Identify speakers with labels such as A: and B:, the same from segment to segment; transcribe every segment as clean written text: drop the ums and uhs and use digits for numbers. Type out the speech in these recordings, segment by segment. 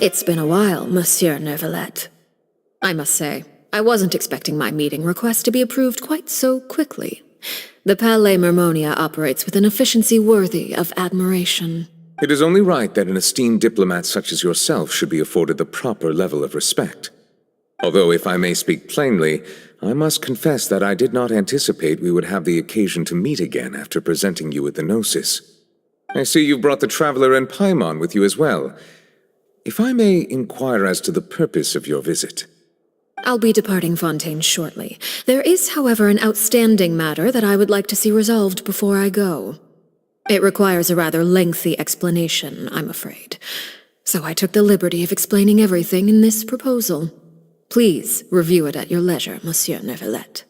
A: It's been a while, Monsieur Neuvillette. I must say, I wasn't expecting my meeting request to be approved quite so quickly. The Palais Mermonia operates with an efficiency worthy of admiration.
B: It is only right that an esteemed diplomat such as yourself should be afforded the proper level of respect. Although, if I may speak plainly, I must confess that I did not anticipate we would have the occasion to meet again after presenting you with the Gnosis. I see you brought the Traveler and Paimon with you as well. If I may inquire as to the purpose of your visit.
A: I'll be departing Fontaine shortly. There is, however, an outstanding matter that I would like to see resolved before I go. It requires a rather lengthy explanation, I'm afraid. So I took the liberty of explaining everything in this proposal. Please review it at your leisure, Monsieur Neuvillette.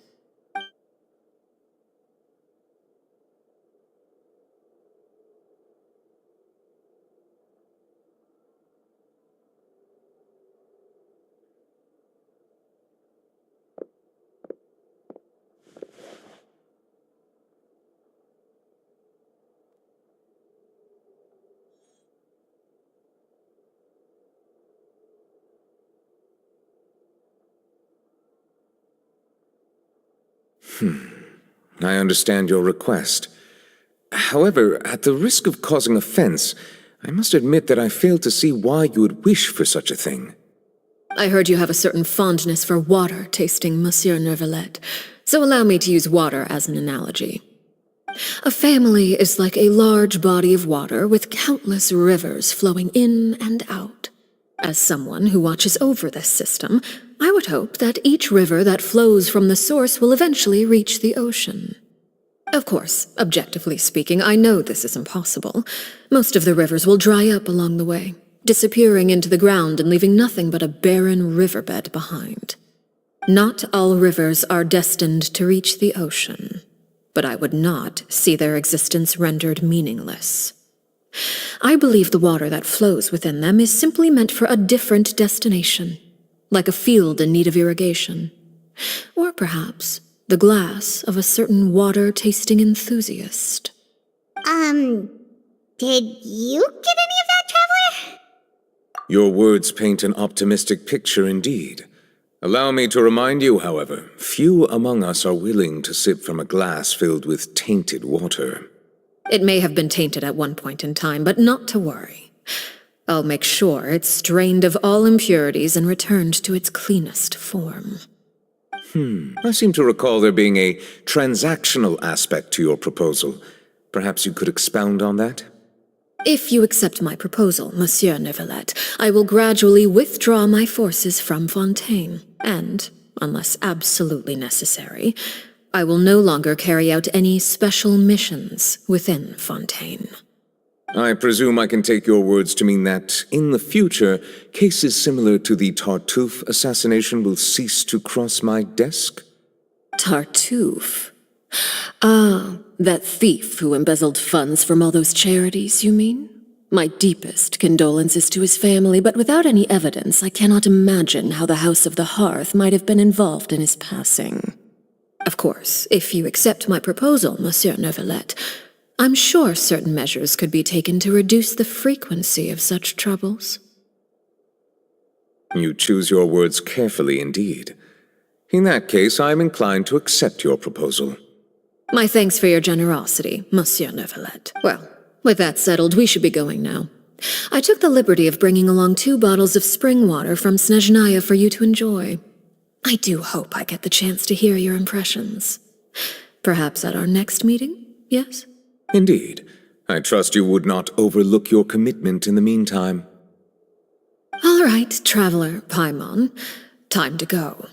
B: I understand your request. However, at the risk of causing offense, I must admit that I fail to see why you would wish for such a thing.
A: I heard you have a certain fondness for water tasting, Monsieur Neuvillette, so allow me to use water as an analogy. A family is like a large body of water with countless rivers flowing in and out. As someone who watches over this system, I would hope that each river that flows from the source will eventually reach the ocean. Of course, objectively speaking, I know this is impossible. Most of the rivers will dry up along the way, disappearing into the ground and leaving nothing but a barren riverbed behind. Not all rivers are destined to reach the ocean, but I would not see their existence rendered meaningless. I believe the water that flows within them is simply meant for a different destination, like a field in need of irrigation. Or perhaps the glass of a certain water-tasting enthusiast.
C: Did you get any of that, Traveler?
B: Your words paint an optimistic picture indeed. Allow me to remind you, however, few among us are willing to sip from a glass filled with tainted water.
A: It may have been tainted at one point in time, but not to worry. I'll make sure it's strained of all impurities and returned to its cleanest form.
B: I seem to recall there being a transactional aspect to your proposal. Perhaps you could expound on that?
A: If you accept my proposal, Monsieur Neuvillette, I will gradually withdraw my forces from Fontaine, and, unless absolutely necessary, I will no longer carry out any special missions within Fontaine.
B: I presume I can take your words to mean that, in the future, cases similar to the Tartuffe assassination will cease to cross my desk?
A: Tartuffe? Ah, that thief who embezzled funds from all those charities, you mean? My deepest condolences to his family, but without any evidence, I cannot imagine how the House of the Hearth might have been involved in his passing. Of course, if you accept my proposal, Monsieur Neuvillette, I'm sure certain measures could be taken to reduce the frequency of such troubles.
B: You choose your words carefully indeed. In that case, I am inclined to accept your proposal.
A: My thanks for your generosity, Monsieur Neuvillette. Well, with that settled, we should be going now. I took the liberty of bringing along 2 bottles of spring water from Snezhnaya for you to enjoy. I do hope I get the chance to hear your impressions. Perhaps at our next meeting, yes?
B: Indeed. I trust you would not overlook your commitment in the meantime.
A: All right, Traveler Paimon. Time to go.